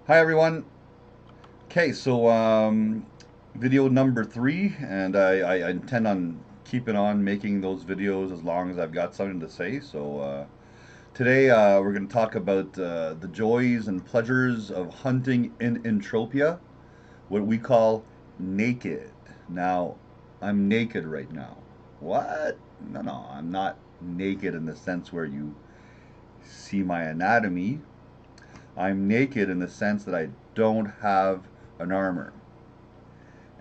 Hi everyone. Okay, so video number 3, and I intend on keeping on making those videos as long as I've got something to say. So today we're going to talk about the joys and pleasures of hunting in Entropia, what we call naked. Now, I'm naked right now. What? No, I'm not naked in the sense where you see my anatomy. I'm naked in the sense that I don't have an armor.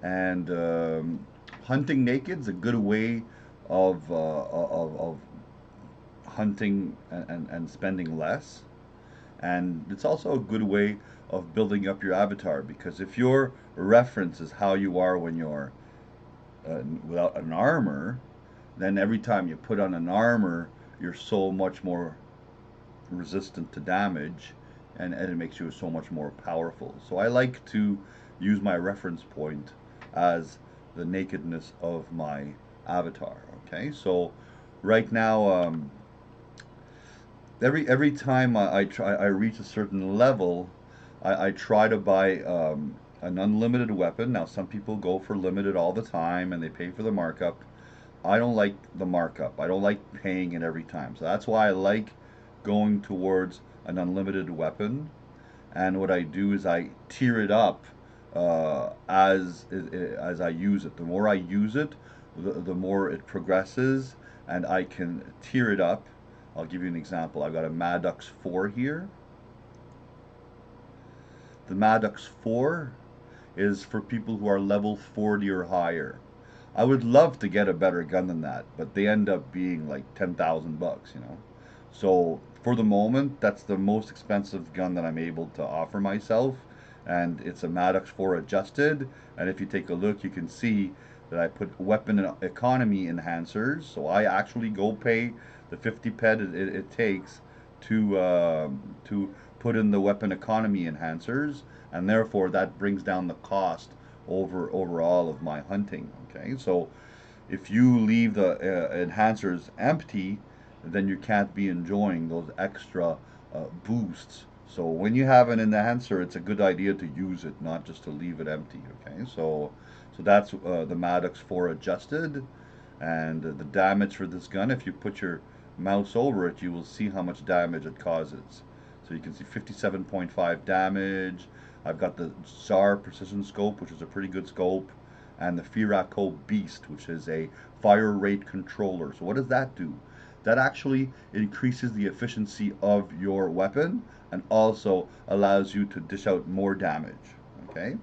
And hunting naked is a good way of hunting and spending less. And it's also a good way of building up your avatar because if your reference is how you are when you're without an armor, then every time you put on an armor, you're so much more resistant to damage, and it makes you so much more powerful. So I like to use my reference point as the nakedness of my avatar. Okay, so right now, every time I reach a certain level, I try to buy an unlimited weapon. Now some people go for limited all the time and they pay for the markup. I don't like the markup. I don't like paying it every time. So that's why I like going towards an unlimited weapon. And what I do is I tier it up as I use it. The more I use it, the more it progresses, and I can tier it up. I'll give you an example. I've got a Maddox 4 here. The Maddox 4 is for people who are level 40 or higher. I would love to get a better gun than that, but they end up being like 10,000 bucks. So for the moment, that's the most expensive gun that I'm able to offer myself, and it's a Maddox 4 adjusted. And if you take a look, you can see that I put weapon economy enhancers. So I actually go pay the 50 ped it takes to put in the weapon economy enhancers, and therefore that brings down the cost overall of my hunting. Okay, so if you leave the enhancers empty, then you can't be enjoying those extra boosts. So when you have an enhancer, it's a good idea to use it, not just to leave it empty. Okay, so that's the Maddox 4 adjusted, and the damage for this gun. If you put your mouse over it, you will see how much damage it causes. So you can see 57.5 damage. I've got the Tsar precision scope, which is a pretty good scope, and the Firaco Beast, which is a fire rate controller. So what does that do? That actually increases the efficiency of your weapon and also allows you to dish out more damage. Okay?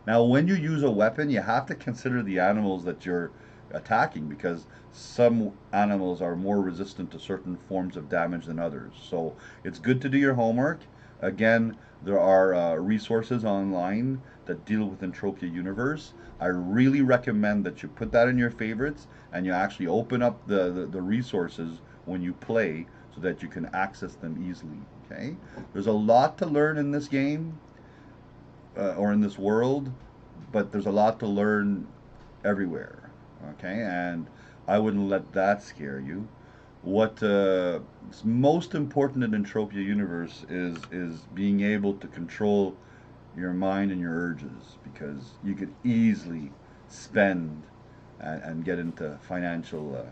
Now, when you use a weapon, you have to consider the animals that you're attacking because some animals are more resistant to certain forms of damage than others. So it's good to do your homework. Again, there are resources online that deal with Entropia Universe. I really recommend that you put that in your favorites and you actually open up the resources when you play so that you can access them easily. Okay? There's a lot to learn in this game or in this world, but there's a lot to learn everywhere. Okay? And I wouldn't let that scare you. What is most important in Entropia Universe is being able to control your mind and your urges because you could easily spend and get into financial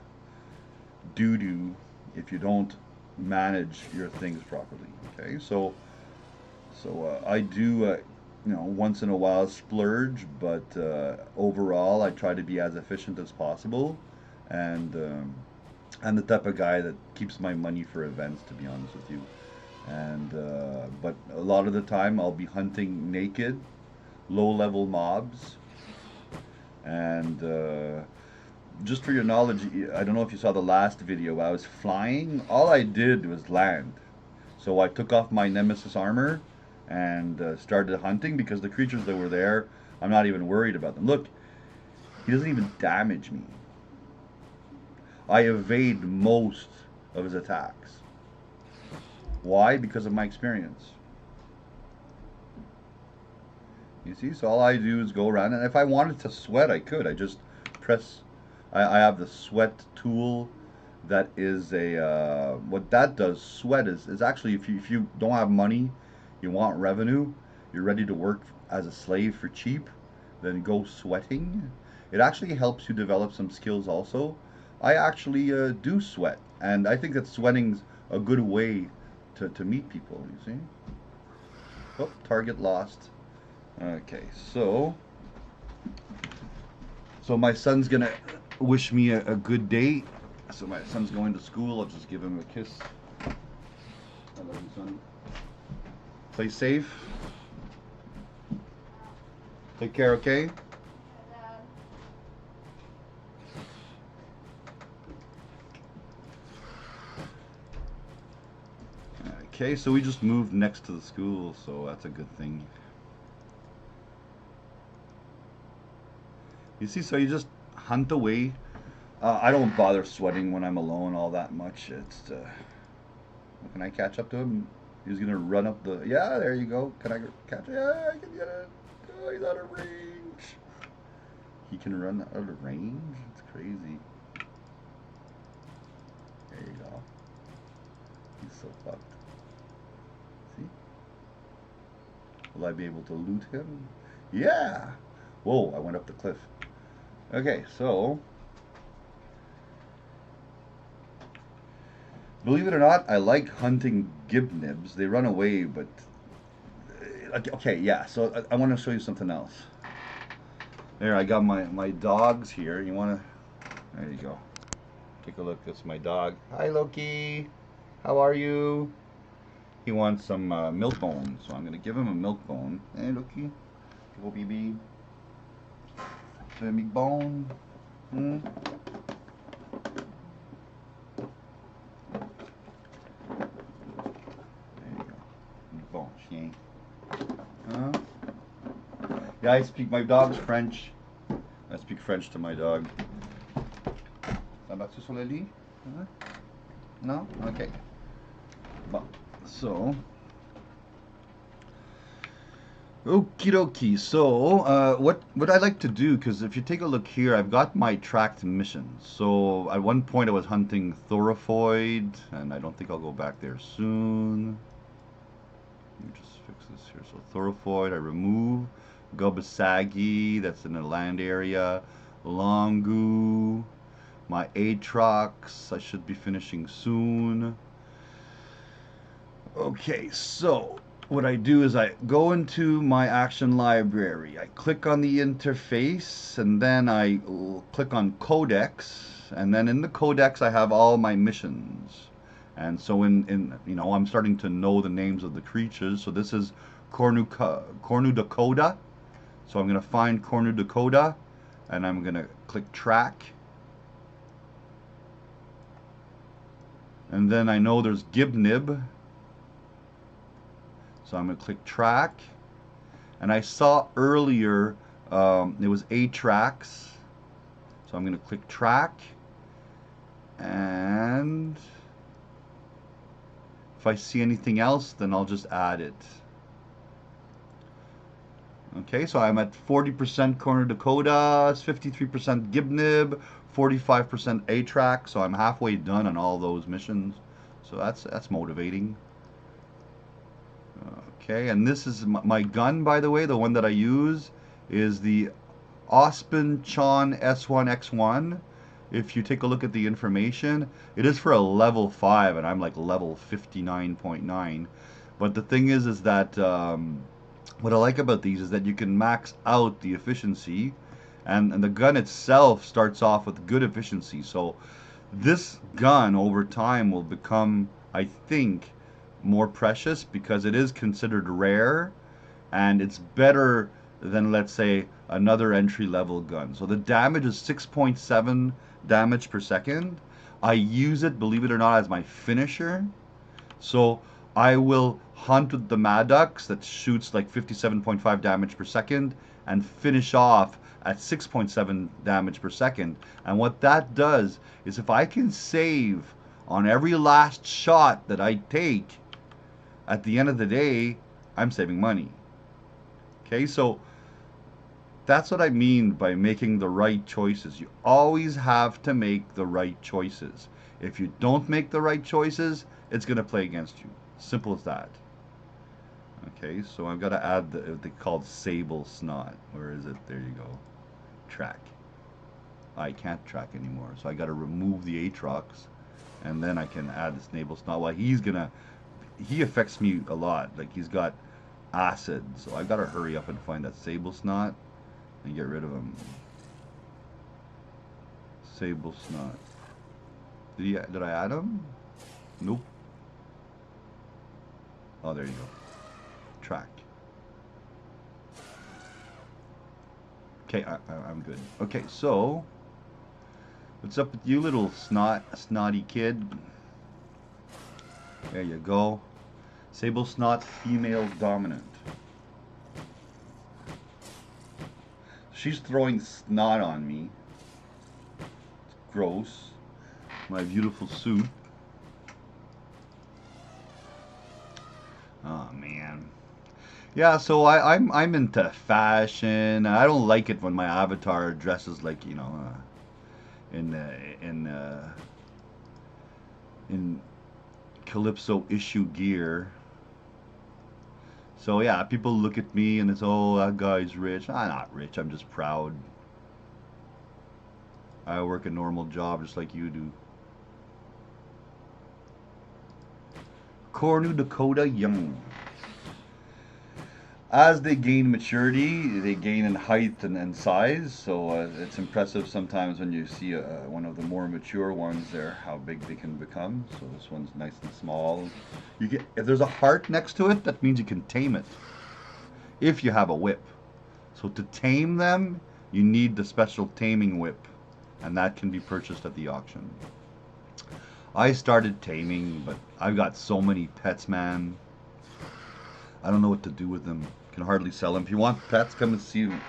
doo doo if you don't manage your things properly. Okay, so I do once in a while splurge, but overall I try to be as efficient as possible, and I'm the type of guy that keeps my money for events, to be honest with you. And but a lot of the time I'll be hunting naked, low-level mobs, and just for your knowledge, I don't know if you saw the last video. I was flying. All I did was land. So I took off my Nemesis armor and started hunting because the creatures that were there, I'm not even worried about them. Look, he doesn't even damage me. I evade most of his attacks. Why? Because of my experience. You see, so all I do is go around, and if I wanted to sweat, I could. I just press. I have the sweat tool. That is a what that does. Sweat is actually if you don't have money, you want revenue. you're ready to work as a slave for cheap, then go sweating. It actually helps you develop some skills also. I actually do sweat, and I think that sweating's a good way to meet people, you see? Oh, target lost. Okay, so my son's gonna wish me a good day. So my son's going to school. I'll just give him a kiss. I love you, son. Play safe. Take care, okay? Okay, so we just moved next to the school, so that's a good thing. You see, so you just hunt away. I don't bother sweating when I'm alone all that much. Can I catch up to him? He's gonna run up the. Yeah, there you go. Can I catch it? Yeah, I can get it. Oh, he's out of range. He can run out of range? It's crazy. There you go. He's so fucked. See? Will I be able to loot him? Yeah! Whoa, I went up the cliff. Okay, so. Believe it or not, I like hunting gibnibs. They run away, but. Okay, yeah, so I want to show you something else. There, I got my dogs here. You want to. There you go. Take a look. That's my dog. Hi, Loki. How are you? He wants some milk bone, so I'm going to give him a milk bone. Hey, Loki. Go, baby. Milk bone. Hmm? There you go. Milk bone. She Huh? Yeah, I speak. My dog's French. I speak French to my dog. Ça va-tu sur le lit? Huh? No? Okay. Bon. So. Okie dokie. So, what I like to do, because if you take a look here, I've got my tracked missions. So, at one point I was hunting Thorophoid, and I don't think I'll go back there soon. Let me just fix this here. So, Thorophoid, I remove. Gobasagi, that's in the land area. Longu. My Aatrox, I should be finishing soon. Okay, so what I do is I go into my action library. I click on the interface and then I click on Codex, and then in the Codex I have all my missions. And so I'm starting to know the names of the creatures. So this is Cornu Dakota. So I'm going to find Cornu Dakota and I'm going to click track. And then I know there's Gibnib. So I'm going to click track. And I saw earlier it was Aatrox. So I'm going to click track. And if I see anything else, then I'll just add it. Okay, so I'm at 40% Cornu Dakota, 53% Gibnib, 45% Aatrox, so I'm halfway done on all those missions. So that's motivating. Okay, and this is my gun, by the way. The one that I use is the Ospen Chon S1X1. If you take a look at the information, it is for a level 5, and I'm like level 59.9. But the thing is that what I like about these is that you can max out the efficiency, and the gun itself starts off with good efficiency. So this gun over time will become, I think, more precious because it is considered rare, and it's better than, let's say, another entry level gun. So the damage is 6.7 damage per second. I use it, believe it or not, as my finisher. So I will hunt with the Maddox that shoots like 57.5 damage per second and finish off at 6.7 damage per second. And what that does is if I can save on every last shot that I take, at the end of the day, I'm saving money. Okay, so that's what I mean by making the right choices. You always have to make the right choices. If you don't make the right choices, it's going to play against you. Simple as that. Okay, so I've got to add the called sable snot. Where is it? There you go. Track. I can't track anymore, so I got to remove the Aatrox, and then I can add the sable snot. Well, he affects me a lot. Like he's got acid, so I got to hurry up and find that sable snot and get rid of him. Sable snot. Did I add him? Nope. Oh, there you go. Track. Okay, I'm good. Okay, so what's up with you, little snotty kid? There you go. Sable snot, female dominant. She's throwing snot on me. It's gross. My beautiful suit. Oh man. Yeah, so I'm into fashion. I don't like it when my avatar dresses like, you know, in in Calypso issue gear. So yeah, people look at me and it's, oh, that guy's rich. I'm not rich. I'm just proud. I work a normal job just like you do. Cornu Dakota Young. As they gain maturity, they gain in height and size. So it's impressive sometimes when you see one of the more mature ones there, how big they can become. So this one's nice and small. If there's a heart next to it, that means you can tame it. If you have a whip. So to tame them, you need the special taming whip. And that can be purchased at the auction. I started taming, but I've got so many pets, man. I don't know what to do with them. Can hardly sell them. If you want pets, come and see them.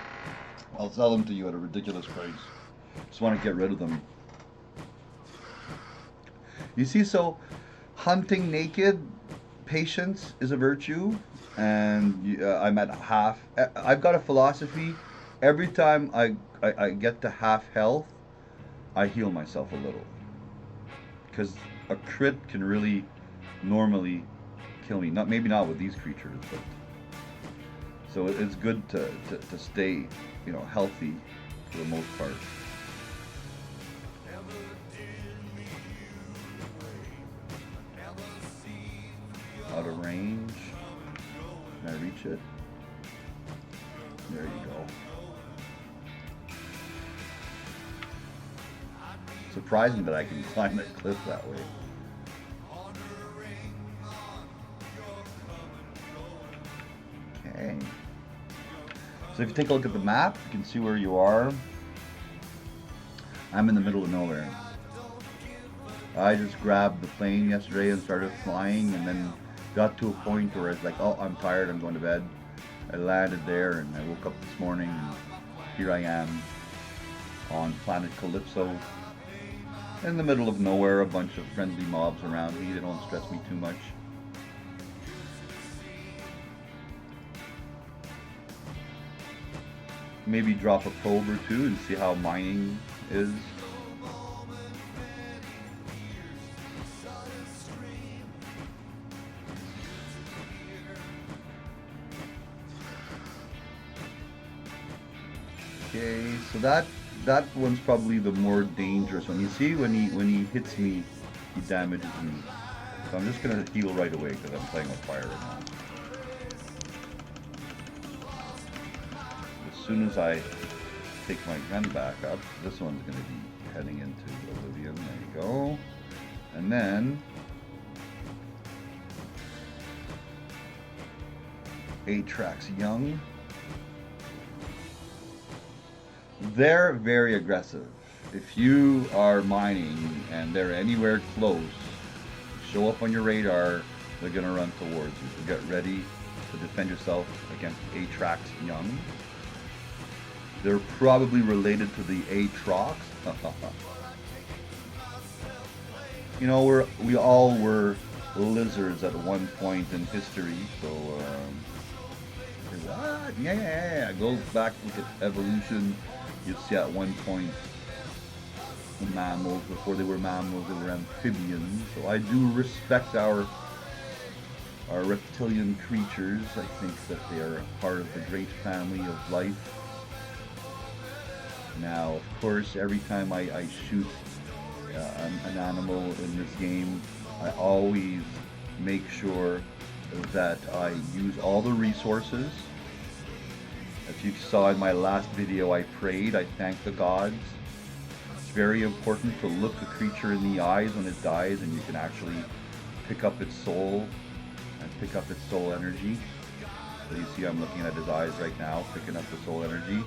I'll sell them to you at a ridiculous price. Just want to get rid of them. You see, so hunting naked, patience is a virtue, and I'm at half. I've got a philosophy. Every time I get to half health, I heal myself a little. Because a crit can really normally kill me. Maybe not with these creatures, but so it's good to stay, you know, healthy for the most part. Out of range. Can I reach it? There you go. Surprising that I can climb that cliff that way. Okay. So if you take a look at the map, you can see where you are. I'm in the middle of nowhere. I just grabbed the plane yesterday and started flying, and then got to a point where it's like, oh, I'm tired, I'm going to bed. I landed there, and I woke up this morning, and here I am on planet Calypso. In the middle of nowhere, a bunch of friendly mobs around me. They don't stress me too much. Maybe drop a probe or two and see how mining is. Okay, so that one's probably the more dangerous one. You see, when he hits me, he damages me. So I'm just gonna heal right away because I'm playing with fire right now. As soon as I take my gun back up, this one's gonna be heading into oblivion. There you go. And then Aatrox Young. They're very aggressive. If you are mining and they're anywhere close, show up on your radar, they're going to run towards you. So get ready to defend yourself against Aatrox Young. They're probably related to the Aatrox. You know, we all were lizards at one point in history, so what? Yeah, go back, look at evolution. You see at one point the mammals, before they were mammals, they were amphibians. So I do respect our are reptilian creatures. I think that they are part of the great family of life. Now, of course, every time I shoot an animal in this game, I always make sure that I use all the resources. As you saw in my last video, I prayed, I thanked the gods. It's very important to look a creature in the eyes when it dies, and you can actually pick up its soul and pick up its soul energy. So you see I'm looking at his eyes right now, picking up the soul energy.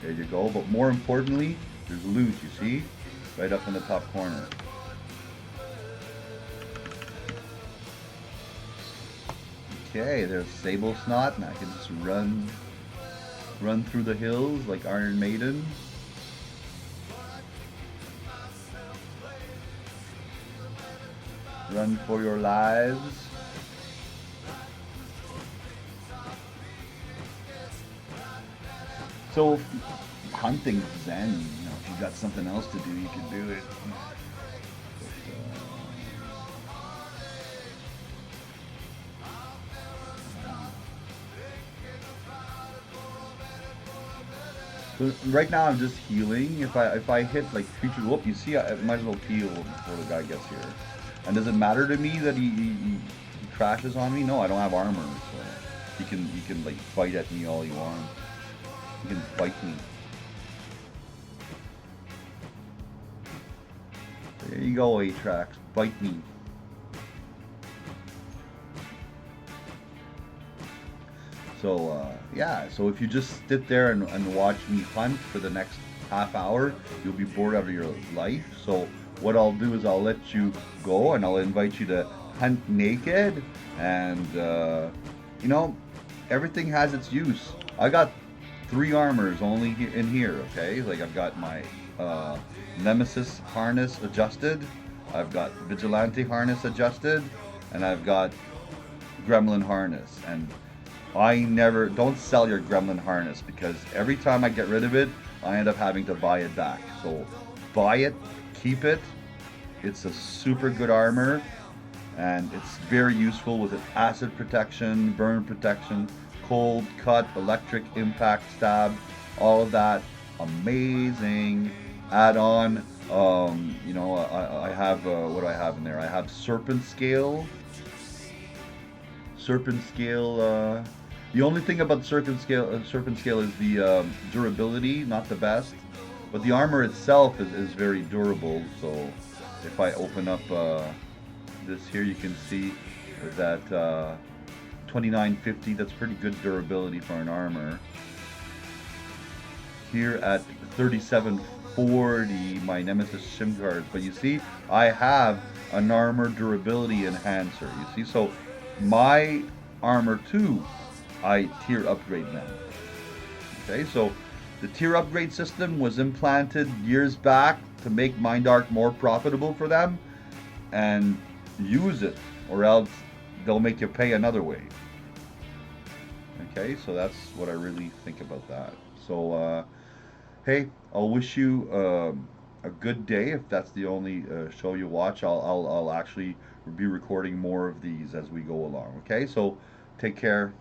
There you go. But more importantly, there's loot, you see? Right up in the top corner. Okay, there's Sable Snot, and I can just run through the hills like Iron Maiden. Run for your lives. So hunting zen, you know, if you got something else to do, you can do it. So right now I'm just healing. If I hit like creature, whoop, you see, I might as well heal before the guy gets here. And does it matter to me that he crashes on me? No, I don't have armor, so he can like fight at me all he wants. He can fight me. There you go, Atrax. Bite me. So, yeah, so if you just sit there and watch me hunt for the next half hour, you'll be bored out of your life. So what I'll do is I'll let you go, and I'll invite you to hunt naked. And, you know, everything has its use. I got 3 armors only in here, okay? Like, I've got my Nemesis harness adjusted, I've got Vigilante harness adjusted, and I've got Gremlin harness. And don't sell your Gremlin harness, because every time I get rid of it, I end up having to buy it back. So buy it, keep it. It's a super good armor, and it's very useful with acid protection, burn protection, cold, cut, electric, impact, stab, all of that. Amazing add-on. You know, I have, what do I have in there? I have Serpent Scale. The only thing about Serpent Scale is the durability, not the best. But the armor itself is very durable. So if I open up this here, you can see that 2950, that's pretty good durability for an armor. Here at 3740, my Nemesis shim cards. But you see, I have an armor durability enhancer. You see, so my armor too, I tier upgrade them. Okay, so the tier upgrade system was implanted years back to make Mindark more profitable for them, and use it, or else they'll make you pay another way. Okay, so that's what I really think about that. So, hey, I'll wish you a good day. If that's the only show you watch, I'll actually be recording more of these as we go along. Okay, so take care.